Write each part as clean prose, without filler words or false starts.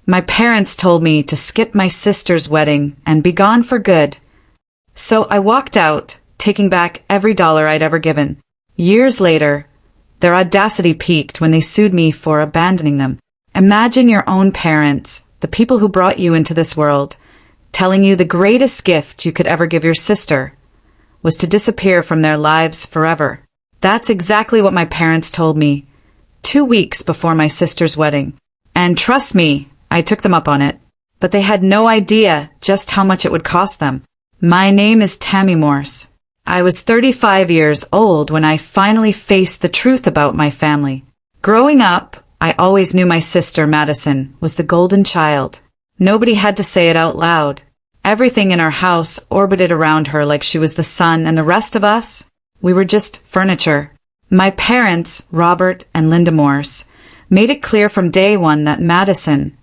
My parents told me to skip my sister's wedding and be gone for good. So I walked out, taking back every dollar I'd ever given. Years later, their audacity peaked when they sued me for abandoning them. Imagine your own parents, the people who brought you into this world, telling you the greatest gift you could ever give your sister was to disappear from their lives forever. That's exactly what my parents told me 2 weeks before my sister's wedding. And trust me, I took them up on it. But they had no idea just how much it would cost them. My name is Tammy Morse. I was 35 years old when I finally faced the truth about my family. Growing up, I always knew my sister, Madison, was the golden child. Nobody had to say it out loud. Everything in our house orbited around her like she was the sun, and the rest of us, we were just furniture. My parents, Robert and Linda Morse, made it clear from day one that Madison,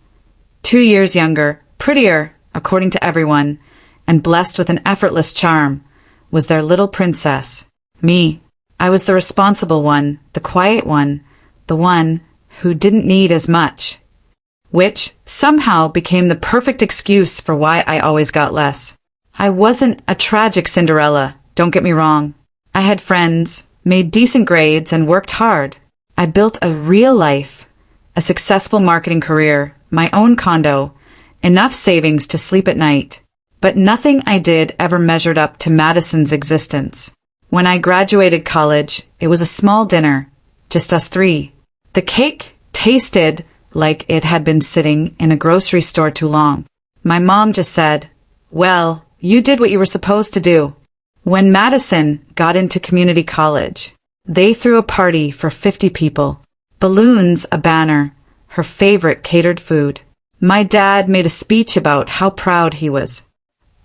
2 years younger, prettier, according to everyone, and blessed with an effortless charm, was their little princess. Me, I was the responsible one, the quiet one, the one who didn't need as much. Which somehow became the perfect excuse for why I always got less. I wasn't a tragic Cinderella, don't get me wrong. I had friends, made decent grades, and worked hard. I built a real life, a successful marketing career, my own condo, enough savings to sleep at night. But nothing I did ever measured up to Madison's existence. When I graduated college, it was a small dinner, just us three. The cake tasted like it had been sitting in a grocery store too long. My mom just said, "Well, you did what you were supposed to do." When Madison got into community college, they threw a party for 50 people. Balloons, a banner, her favorite catered food. My dad made a speech about how proud he was.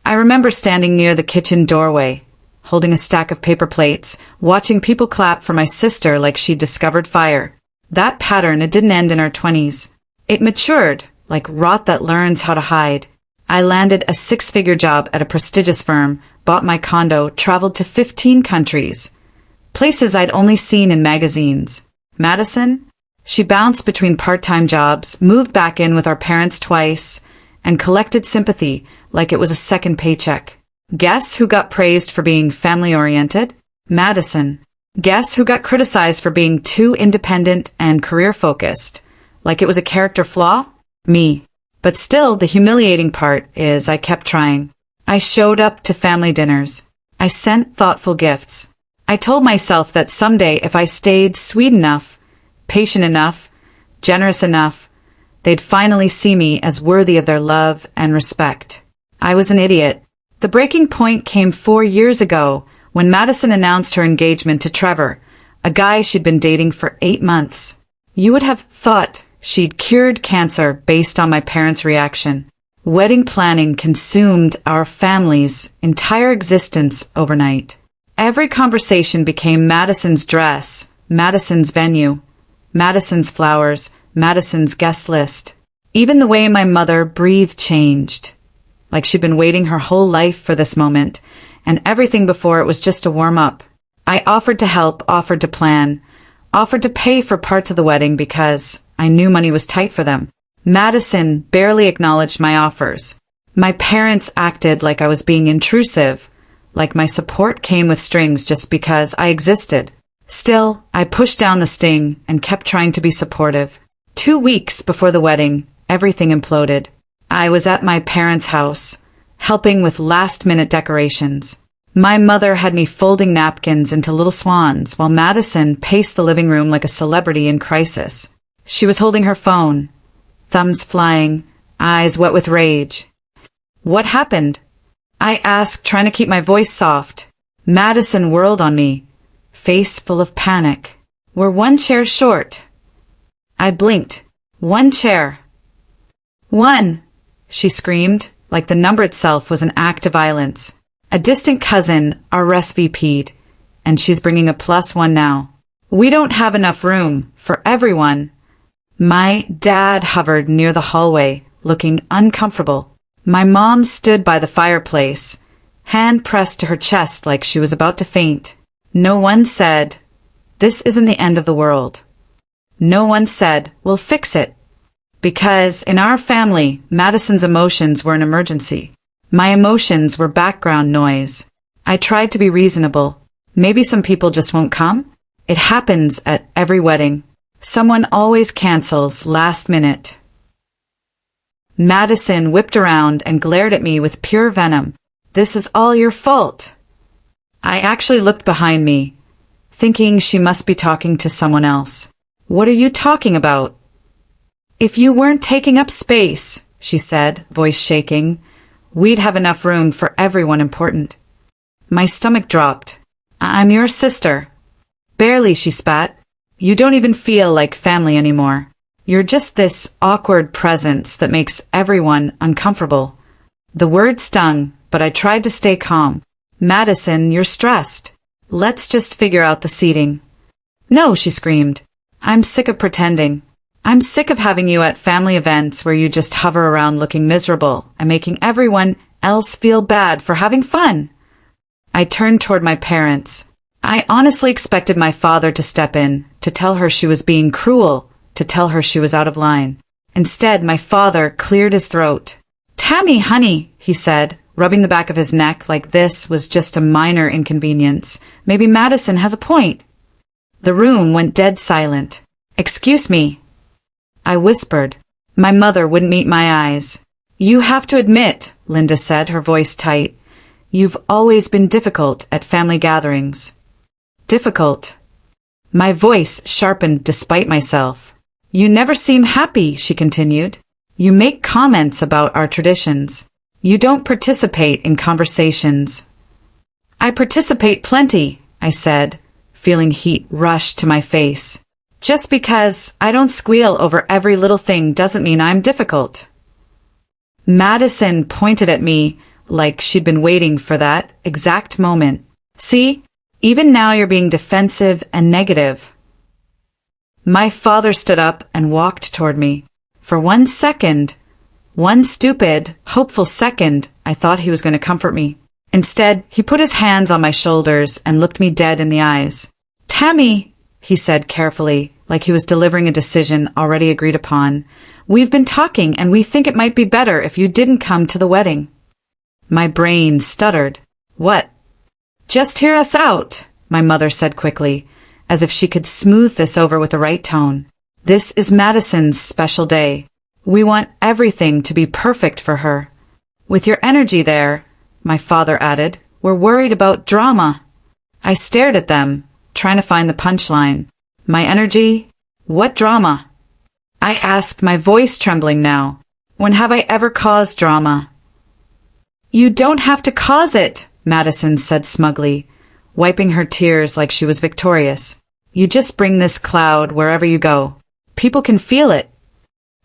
I remember standing near the kitchen doorway, holding a stack of paper plates, watching people clap for my sister like she'd discovered fire. That pattern, it didn't end in our 20s. It matured, like rot that learns how to hide. I landed a 6-figure job at a prestigious firm, bought my condo, traveled to 15 countries. Places I'd only seen in magazines. Madison? She bounced between part-time jobs, moved back in with our parents twice, and collected sympathy like it was a second paycheck. Guess who got praised for being family-oriented? Madison. Guess who got criticized for being too independent and career-focused, like it was a character flaw? Me. But still, the humiliating part is I kept trying. I showed up to family dinners. I sent thoughtful gifts. I told myself that someday if I stayed sweet enough, patient enough, generous enough, they'd finally see me as worthy of their love and respect. I was an idiot. The breaking point came 4 years ago, when Madison announced her engagement to Trevor, a guy she'd been dating for 8 months. You would have thought she'd cured cancer based on my parents' reaction. Wedding planning consumed our family's entire existence overnight. Every conversation became Madison's dress, Madison's venue, Madison's flowers, Madison's guest list. Even the way my mother breathed changed, like she'd been waiting her whole life for this moment, and everything before it was just a warm-up. I offered to help, offered to plan, offered to pay for parts of the wedding because I knew money was tight for them. Madison barely acknowledged my offers. My parents acted like I was being intrusive, like my support came with strings just because I existed. Still, I pushed down the sting and kept trying to be supportive. 2 weeks before the wedding, everything imploded. I was at my parents' house, helping with last-minute decorations. My mother had me folding napkins into little swans while Madison paced the living room like a celebrity in crisis. She was holding her phone, thumbs flying, eyes wet with rage. "What happened?" I asked, trying to keep my voice soft. Madison whirled on me, face full of panic. "We're 1 chair short." I blinked. 1 chair. 1, she screamed, like the number itself was an act of violence. A distant cousin RSVP'd, and she's bringing a +1 now. "We don't have enough room for everyone." My dad hovered near the hallway, looking uncomfortable. My mom stood by the fireplace, hand pressed to her chest like she was about to faint. No one said, "This isn't the end of the world." No one said, "We'll fix it." Because in our family, Madison's emotions were an emergency. My emotions were background noise. I tried to be reasonable. Maybe some people just won't come? It happens at every wedding. Someone always cancels last minute. Madison whipped around and glared at me with pure venom. This is all your fault. I actually looked behind me, thinking she must be talking to someone else. What are you talking about? If you weren't taking up space, she said, voice shaking, we'd have enough room for everyone important. My stomach dropped. I'm your sister. Barely, she spat. You don't even feel like family anymore. You're just this awkward presence that makes everyone uncomfortable. The word stung, but I tried to stay calm. Madison, you're stressed. Let's just figure out the seating. No, she screamed. I'm sick of pretending. I'm sick of having you at family events where you just hover around looking miserable and making everyone else feel bad for having fun. I turned toward my parents. I honestly expected my father to step in, to tell her she was being cruel, to tell her she was out of line. Instead, my father cleared his throat. Tammy, honey, he said, rubbing the back of his neck like this was just a minor inconvenience. Maybe Madison has a point. The room went dead silent. Excuse me, I whispered. My mother wouldn't meet my eyes. You have to admit, Linda said, her voice tight, you've always been difficult at family gatherings. Difficult. My voice sharpened despite myself. You never seem happy, she continued. You make comments about our traditions. You don't participate in conversations. I participate plenty, I said, feeling heat rush to my face. Just because I don't squeal over every little thing doesn't mean I'm difficult. Madison pointed at me like she'd been waiting for that exact moment. See, even now you're being defensive and negative. My father stood up and walked toward me. For 1 second, one stupid, hopeful second, I thought he was going to comfort me. Instead, he put his hands on my shoulders and looked me dead in the eyes. Tammy, he said carefully, like he was delivering a decision already agreed upon. We've been talking and we think it might be better if you didn't come to the wedding. My brain stuttered. What? Just hear us out, my mother said quickly, as if she could smooth this over with the right tone. This is Madison's special day. We want everything to be perfect for her. With your energy there, my father added, we're worried about drama. I stared at them, trying to find the punchline. My energy? What drama? I asked, my voice trembling now. When have I ever caused drama? You don't have to cause it, Madison said smugly, wiping her tears like she was victorious. You just bring this cloud wherever you go. People can feel it.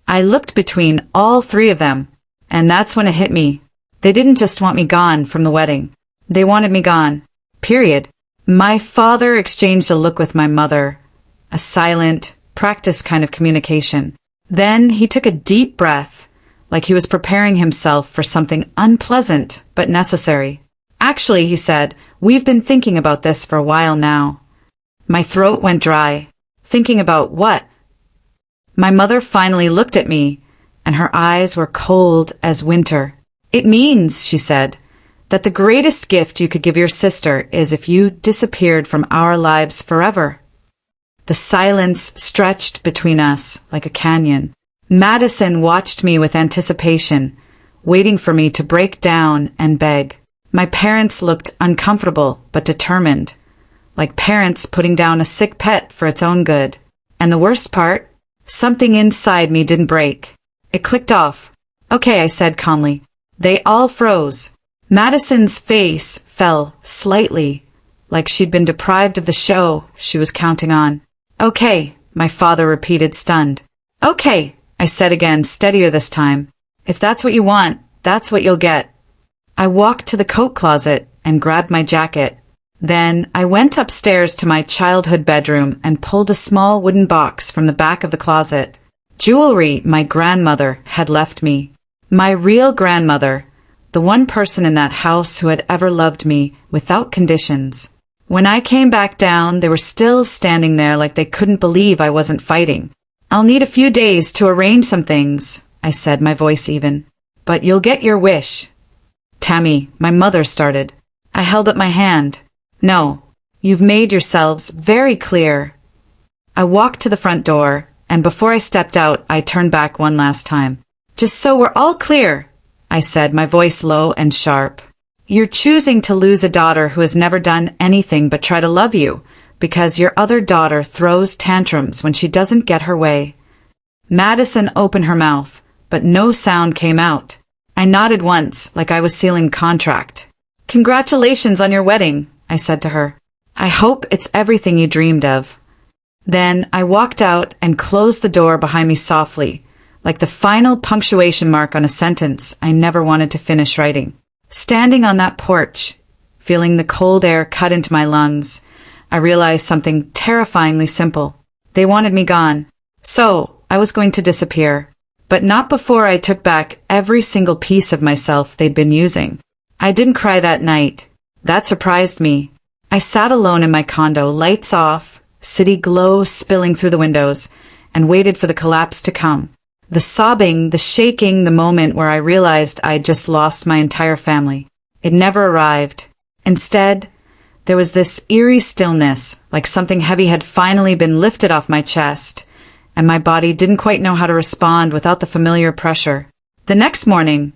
I looked between all three of them, and that's when it hit me. They didn't just want me gone from the wedding. They wanted me gone. Period. My father exchanged a look with my mother. A silent, practiced kind of communication. Then he took a deep breath, like he was preparing himself for something unpleasant but necessary. Actually, he said, we've been thinking about this for a while now. My throat went dry. Thinking about what? My mother finally looked at me, and her eyes were cold as winter. It means, she said, that the greatest gift you could give your sister is if you disappeared from our lives forever. The silence stretched between us like a canyon. Madison watched me with anticipation, waiting for me to break down and beg. My parents looked uncomfortable but determined, like parents putting down a sick pet for its own good. And the worst part? Something inside me didn't break. It clicked off. Okay, I said calmly. They all froze. Madison's face fell slightly, like she'd been deprived of the show she was counting on. Okay, my father repeated, stunned. Okay, I said again, steadier this time. If that's what you want, that's what you'll get. I walked to the coat closet and grabbed my jacket. Then I went upstairs to my childhood bedroom and pulled a small wooden box from the back of the closet. Jewelry my grandmother had left me. My real grandmother, the one person in that house who had ever loved me without conditions. When I came back down, they were still standing there like they couldn't believe I wasn't fighting. I'll need a few days to arrange some things, I said, my voice even. But you'll get your wish. Tammy, my mother started. I held up my hand. No, you've made yourselves very clear. I walked to the front door, and before I stepped out, I turned back one last time. Just so we're all clear, I said, my voice low and sharp. You're choosing to lose a daughter who has never done anything but try to love you, because your other daughter throws tantrums when she doesn't get her way. Madison opened her mouth, but no sound came out. I nodded once, like I was sealing contract. Congratulations on your wedding, I said to her. I hope it's everything you dreamed of. Then I walked out and closed the door behind me softly, like the final punctuation mark on a sentence I never wanted to finish writing. Standing on that porch, feeling the cold air cut into my lungs, I realized something terrifyingly simple. They wanted me gone. So I was going to disappear. But not before I took back every single piece of myself they'd been using. I didn't cry that night. That surprised me. I sat alone in my condo, lights off, city glow spilling through the windows, and waited for the collapse to come. The sobbing, the shaking, the moment where I realized I'd just lost my entire family. It never arrived. Instead, there was this eerie stillness, like something heavy had finally been lifted off my chest, and my body didn't quite know how to respond without the familiar pressure. The next morning,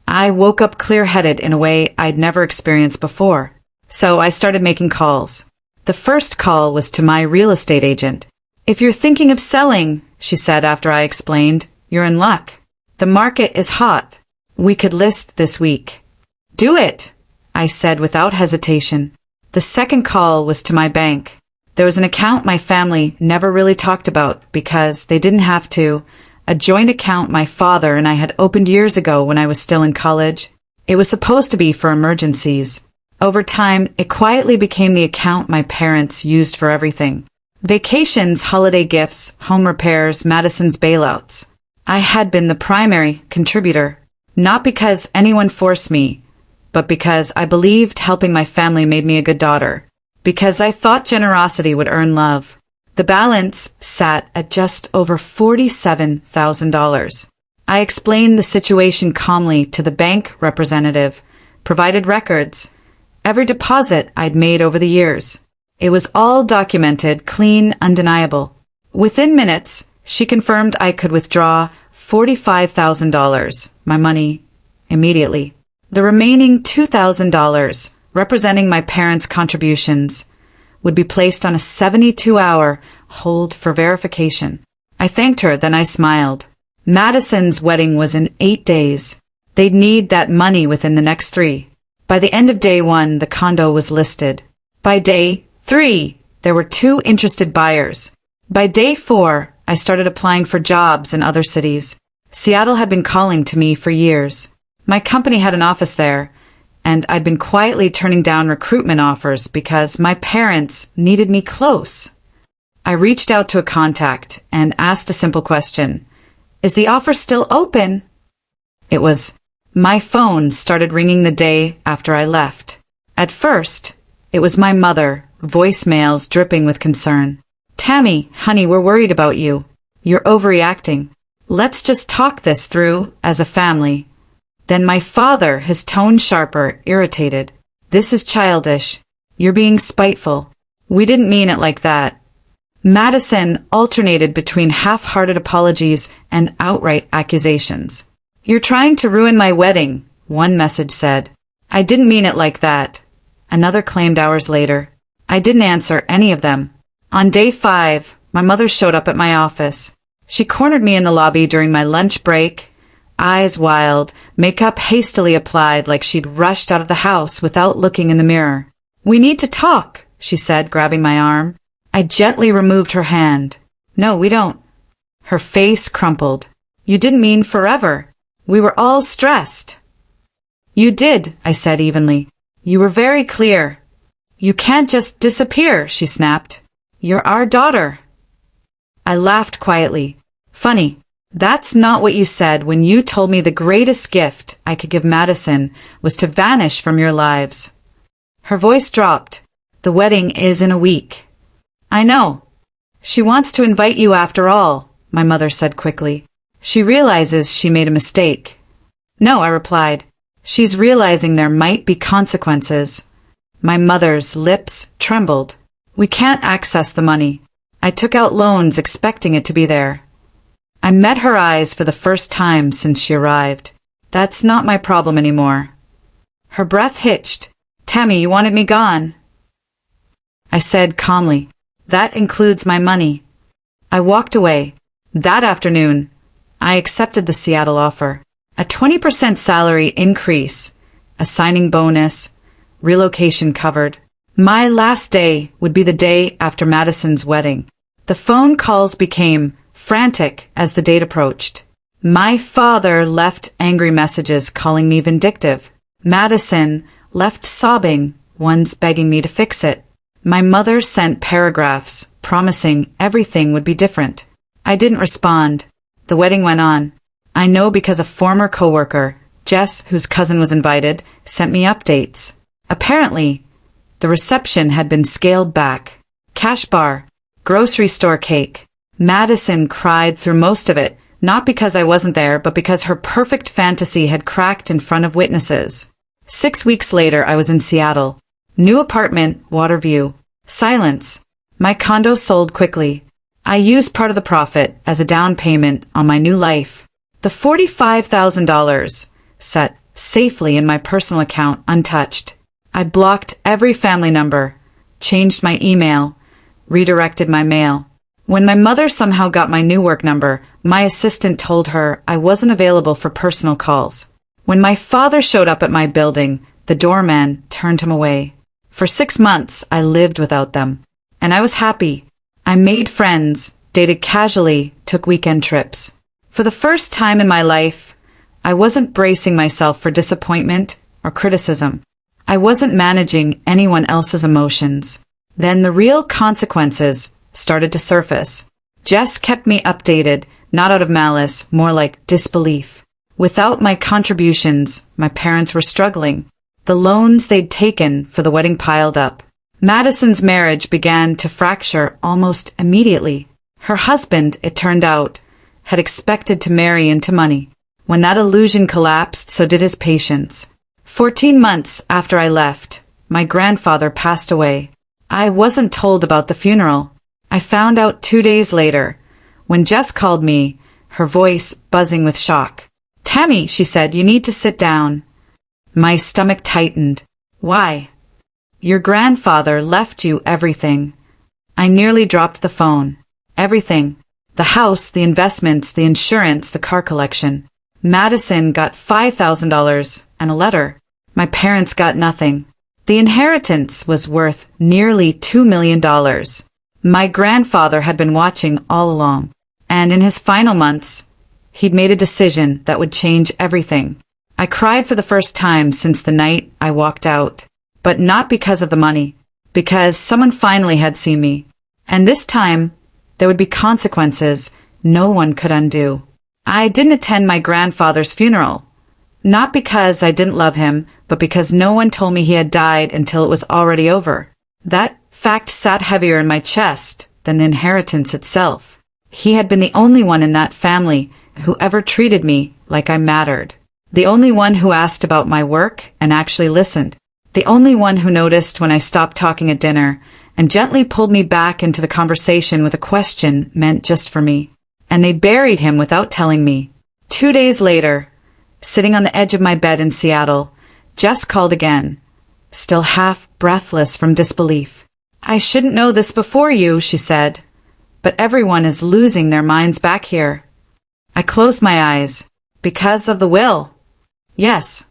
I woke up clear-headed in a way I'd never experienced before. So I started making calls. The first call was to my real estate agent. If you're thinking of selling, she said after I explained, you're in luck. The market is hot. We could list this week. Do it, I said without hesitation. The second call was to my bank. There was an account my family never really talked about because they didn't have to, a joint account my father and I had opened years ago when I was still in college. It was supposed to be for emergencies. Over time, it quietly became the account my parents used for everything. Vacations, holiday gifts, home repairs, Madison's bailouts. I had been the primary contributor, not because anyone forced me, but because I believed helping my family made me a good daughter. Because I thought generosity would earn love. The balance sat at just over $47,000. I explained the situation calmly to the bank representative, provided records, every deposit I'd made over the years. It was all documented, clean, undeniable. Within minutes, she confirmed I could withdraw $45,000, my money, immediately. The remaining $2,000, representing my parents' contributions, would be placed on a 72-hour hold for verification. I thanked her, then I smiled. Madison's wedding was in 8 days. They'd need that money within the next 3. By the end of day 1, the condo was listed. By day 3, there were 2 interested buyers. By day 4, I started applying for jobs in other cities. Seattle had been calling to me for years. My company had an office there, and I'd been quietly turning down recruitment offers because my parents needed me close. I reached out to a contact and asked a simple question. Is the offer still open? It was. My phone started ringing the day after I left. At first, it was my mother, voicemails dripping with concern. Tammy, honey, we're worried about you. You're overreacting. Let's just talk this through as a family. Then my father, his tone sharper, irritated. This is childish. You're being spiteful. We didn't mean it like that. Madison alternated between half-hearted apologies and outright accusations. You're trying to ruin my wedding, one message said. I didn't mean it like that. Another claimed hours later. I didn't answer any of them. On day 5, my mother showed up at my office. She cornered me in the lobby during my lunch break, eyes wild, makeup hastily applied like she'd rushed out of the house without looking in the mirror. We need to talk, she said, grabbing my arm. I gently removed her hand. No, we don't. Her face crumpled. You didn't mean forever. We were all stressed. You did, I said evenly. You were very clear. You can't just disappear, she snapped. You're our daughter. I laughed quietly. Funny. That's not what you said when you told me the greatest gift I could give Madison was to vanish from your lives. Her voice dropped. The wedding is in a week. I know. She wants to invite you after all, my mother said quickly. She realizes she made a mistake. No, I replied. She's realizing there might be consequences. My mother's lips trembled. We can't access the money. I took out loans expecting it to be there. I met her eyes for the first time since she arrived. That's not my problem anymore. Her breath hitched. Tammy, you wanted me gone. I said calmly, that includes my money. I walked away. That afternoon, I accepted the Seattle offer. A 20% salary increase, a signing bonus, relocation covered. My last day would be the day after Madison's wedding. The phone calls became frantic as the date approached. My father left angry messages calling me vindictive. Madison left sobbing, ones begging me to fix it. My mother sent paragraphs promising everything would be different. I didn't respond. The wedding went on. I know because a former coworker, Jess, whose cousin was invited, sent me updates. Apparently, the reception had been scaled back. Cash bar, grocery store cake. Madison cried through most of it, not because I wasn't there, but because her perfect fantasy had cracked in front of witnesses. 6 weeks later, I was in Seattle. New apartment, water view. Silence. My condo sold quickly. I used part of the profit as a down payment on my new life. The $45,000 sat safely in my personal account untouched. I blocked every family number, changed my email, redirected my mail. When my mother somehow got my new work number, my assistant told her I wasn't available for personal calls. When my father showed up at my building, the doorman turned him away. For 6 months, I lived without them. And I was happy. I made friends, dated casually, took weekend trips. For the first time in my life, I wasn't bracing myself for disappointment or criticism. I wasn't managing anyone else's emotions. Then the real consequences started to surface. Jess kept me updated, not out of malice, more like disbelief. Without my contributions, my parents were struggling. The loans they'd taken for the wedding piled up. Madison's marriage began to fracture almost immediately. Her husband, it turned out, had expected to marry into money. When that illusion collapsed, so did his patience. 14 months after I left, my grandfather passed away. I wasn't told about the funeral. I found out 2 days later, when Jess called me, her voice buzzing with shock. Tammy, she said, you need to sit down. My stomach tightened. Why? Your grandfather left you everything. I nearly dropped the phone. Everything. The house, the investments, the insurance, the car collection. Madison got $5,000 and a letter. My parents got nothing. The inheritance was worth nearly $2 million. My grandfather had been watching all along. And in his final months, he'd made a decision that would change everything. I cried for the first time since the night I walked out. But not because of the money. Because someone finally had seen me. And this time, there would be consequences no one could undo. I didn't attend my grandfather's funeral. Not because I didn't love him, but because no one told me he had died until it was already over. That fact sat heavier in my chest than the inheritance itself. He had been the only one in that family who ever treated me like I mattered. The only one who asked about my work and actually listened. The only one who noticed when I stopped talking at dinner and gently pulled me back into the conversation with a question meant just for me. And they buried him without telling me. 2 days later, sitting on the edge of my bed in Seattle, Jess called again, still half breathless from disbelief. I shouldn't know this before you, she said, but everyone is losing their minds back here. I closed my eyes. Because of the will. Yes.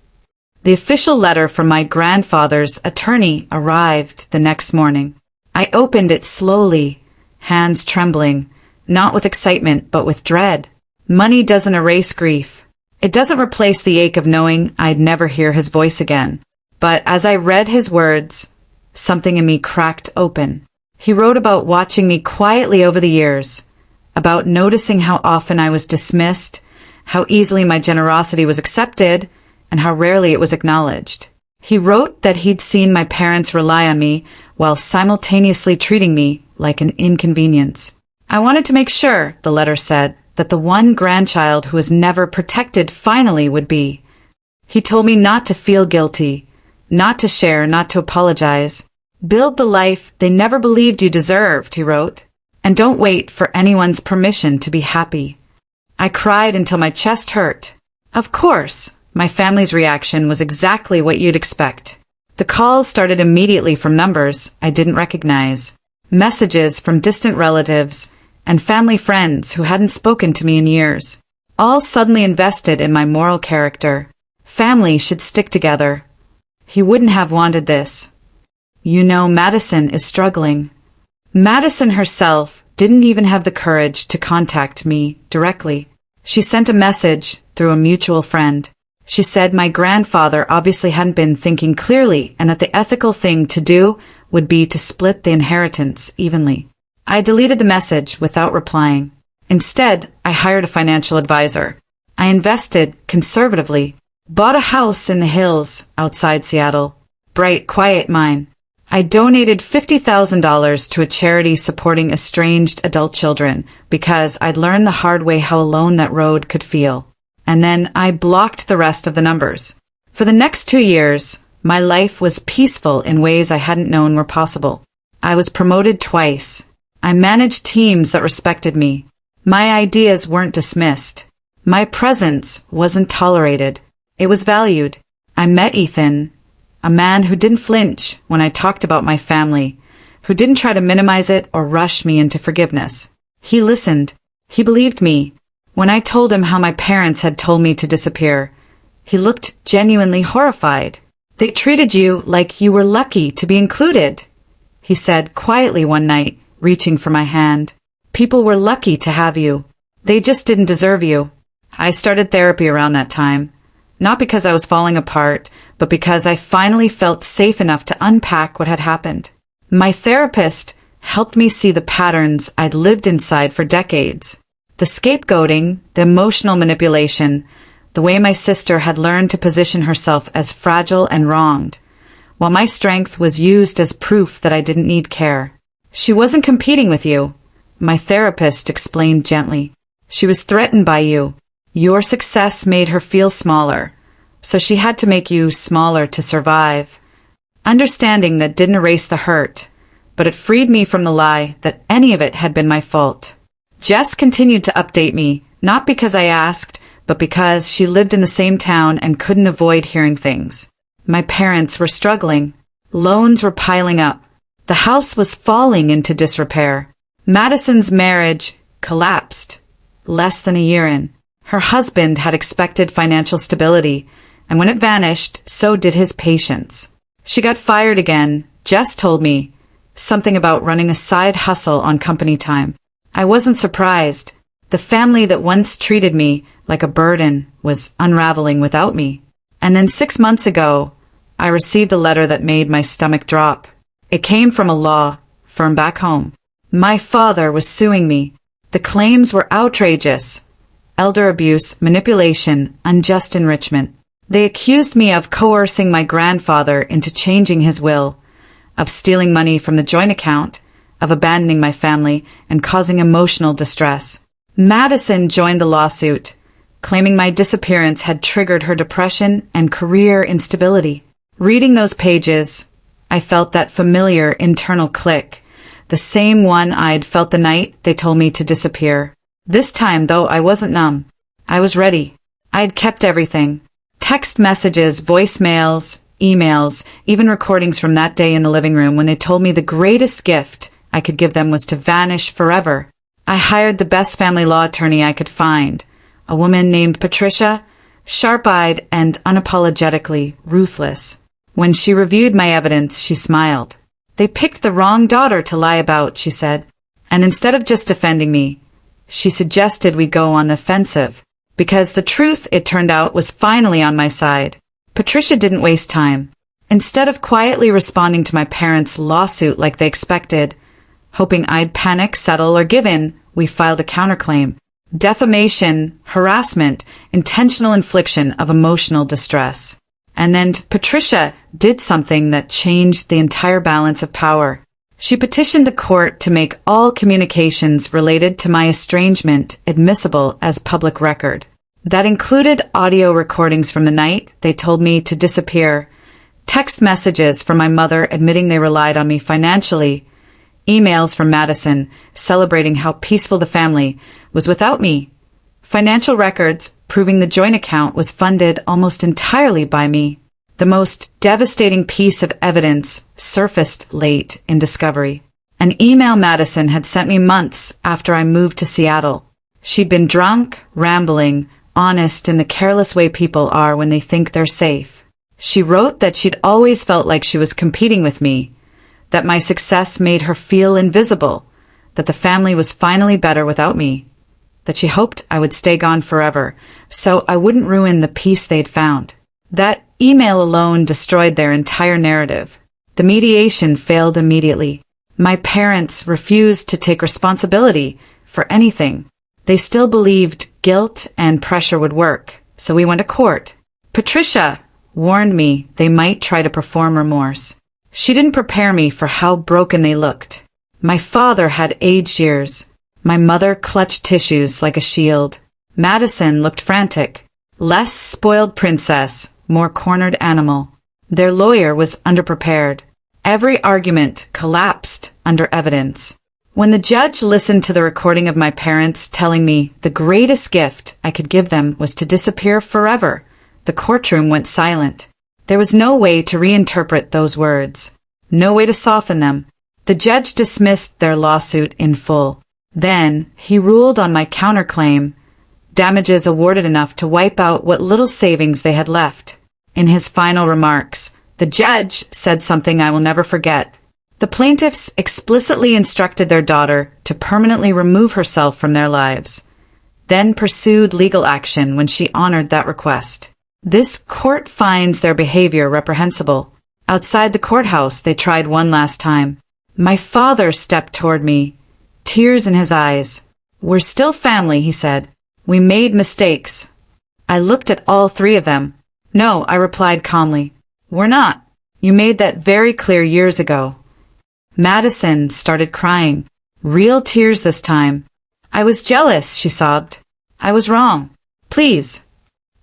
The official letter from my grandfather's attorney arrived the next morning. I opened it slowly, hands trembling, not with excitement, but with dread. Money doesn't erase grief. It doesn't replace the ache of knowing I'd never hear his voice again. But as I read his words, something in me cracked open. He wrote about watching me quietly over the years, about noticing how often I was dismissed, how easily my generosity was accepted, and how rarely it was acknowledged. He wrote that he'd seen my parents rely on me while simultaneously treating me like an inconvenience. I wanted to make sure, the letter said, that the one grandchild who was never protected finally would be. He told me not to feel guilty, not to share, not to apologize. Build the life they never believed you deserved, he wrote. And don't wait for anyone's permission to be happy. I cried until my chest hurt. Of course, my family's reaction was exactly what you'd expect. The calls started immediately from numbers I didn't recognize, messages from distant relatives, and family friends who hadn't spoken to me in years, all suddenly invested in my moral character. Family should stick together. He wouldn't have wanted this. You know, Madison is struggling. Madison herself didn't even have the courage to contact me directly. She sent a message through a mutual friend. She said my grandfather obviously hadn't been thinking clearly and that the ethical thing to do would be to split the inheritance evenly. I deleted the message without replying. Instead, I hired a financial advisor. I invested conservatively, bought a house in the hills outside Seattle. Bright, quiet mine. I donated $50,000 to a charity supporting estranged adult children because I'd learned the hard way how alone that road could feel. And then I blocked the rest of the numbers. For the next 2 years, my life was peaceful in ways I hadn't known were possible. I was promoted twice. I managed teams that respected me. My ideas weren't dismissed. My presence wasn't tolerated. It was valued. I met Ethan, a man who didn't flinch when I talked about my family, who didn't try to minimize it or rush me into forgiveness. He listened. He believed me. When I told him how my parents had told me to disappear, he looked genuinely horrified. They treated you like you were lucky to be included, he said quietly one night, reaching for my hand. People were lucky to have you. They just didn't deserve you. I started therapy around that time, not because I was falling apart, but because I finally felt safe enough to unpack what had happened. My therapist helped me see the patterns I'd lived inside for decades. The scapegoating, the emotional manipulation, the way my sister had learned to position herself as fragile and wronged, while my strength was used as proof that I didn't need care. She wasn't competing with you, my therapist explained gently. She was threatened by you. Your success made her feel smaller, so she had to make you smaller to survive. Understanding that didn't erase the hurt, but it freed me from the lie that any of it had been my fault. Jess continued to update me, not because I asked, but because she lived in the same town and couldn't avoid hearing things. My parents were struggling. Loans were piling up. The house was falling into disrepair. Madison's marriage collapsed less than a year in. Her husband had expected financial stability, and when it vanished, so did his patience. She got fired again. Jess told me something about running a side hustle on company time. I wasn't surprised. The family that once treated me like a burden was unraveling without me. And then 6 months ago, I received a letter that made my stomach drop. It came from a law firm back home. My father was suing me. The claims were outrageous. Elder abuse, manipulation, unjust enrichment. They accused me of coercing my grandfather into changing his will, of stealing money from the joint account, of abandoning my family, and causing emotional distress. Madison joined the lawsuit, claiming my disappearance had triggered her depression and career instability. Reading those pages, I felt that familiar internal click, the same one I'd felt the night they told me to disappear. This time, though, I wasn't numb. I was ready. I'd kept everything. Text messages, voicemails, emails, even recordings from that day in the living room when they told me the greatest gift I could give them was to vanish forever. I hired the best family law attorney I could find, a woman named Patricia, sharp-eyed and unapologetically ruthless. When she reviewed my evidence, she smiled. They picked the wrong daughter to lie about, she said. And instead of just defending me, she suggested we go on the offensive, because the truth, it turned out, was finally on my side. Patricia didn't waste time. Instead of quietly responding to my parents' lawsuit like they expected, hoping I'd panic, settle, or give in, we filed a counterclaim. Defamation, harassment, intentional infliction of emotional distress. And then Patricia did something that changed the entire balance of power. She petitioned the court to make all communications related to my estrangement admissible as public record. That included audio recordings from the night they told me to disappear, text messages from my mother admitting they relied on me financially, emails from Madison celebrating how peaceful the family was without me, financial records proving the joint account was funded almost entirely by me. The most devastating piece of evidence surfaced late in discovery. An email Madison had sent me months after I moved to Seattle. She'd been drunk, rambling, honest in the careless way people are when they think they're safe. She wrote that she'd always felt like she was competing with me, that my success made her feel invisible, that the family was finally better without me, that she hoped I would stay gone forever so I wouldn't ruin the peace they'd found. That email alone destroyed their entire narrative. The mediation failed immediately. My parents refused to take responsibility for anything. They still believed guilt and pressure would work, so we went to court. Patricia warned me they might try to perform remorse. She didn't prepare me for how broken they looked. My father had age years. My mother clutched tissues like a shield. Madison looked frantic. Less spoiled princess, more cornered animal. Their lawyer was underprepared. Every argument collapsed under evidence. When the judge listened to the recording of my parents telling me the greatest gift I could give them was to disappear forever, the courtroom went silent. There was no way to reinterpret those words, no way to soften them. The judge dismissed their lawsuit in full. Then he ruled on my counterclaim, damages awarded enough to wipe out what little savings they had left. In his final remarks, the judge said something I will never forget. The plaintiffs explicitly instructed their daughter to permanently remove herself from their lives, then pursued legal action when she honored that request. This court finds their behavior reprehensible. Outside the courthouse, they tried one last time. My father stepped toward me, tears in his eyes. "We're still family," he said. "We made mistakes." I looked at all three of them. "No," I replied calmly. "We're not. You made that very clear years ago." Madison started crying. Real tears this time. "I was jealous," she sobbed. "I was wrong. Please."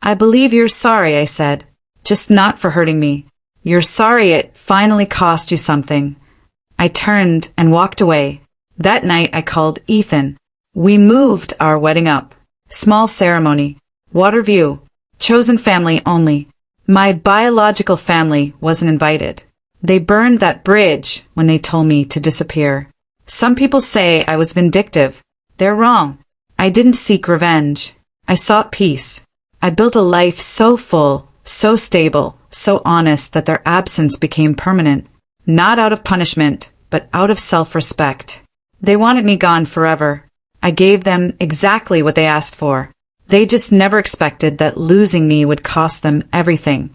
"I believe you're sorry," I said. "Just not for hurting me. You're sorry it finally cost you something." I turned and walked away. That night I called Ethan. We moved our wedding up. Small ceremony. Water view. Chosen family only. My biological family wasn't invited. They burned that bridge when they told me to disappear. Some people say I was vindictive. They're wrong. I didn't seek revenge. I sought peace. I built a life so full, so stable, so honest that their absence became permanent. Not out of punishment, but out of self-respect. They wanted me gone forever. I gave them exactly what they asked for. They just never expected that losing me would cost them everything.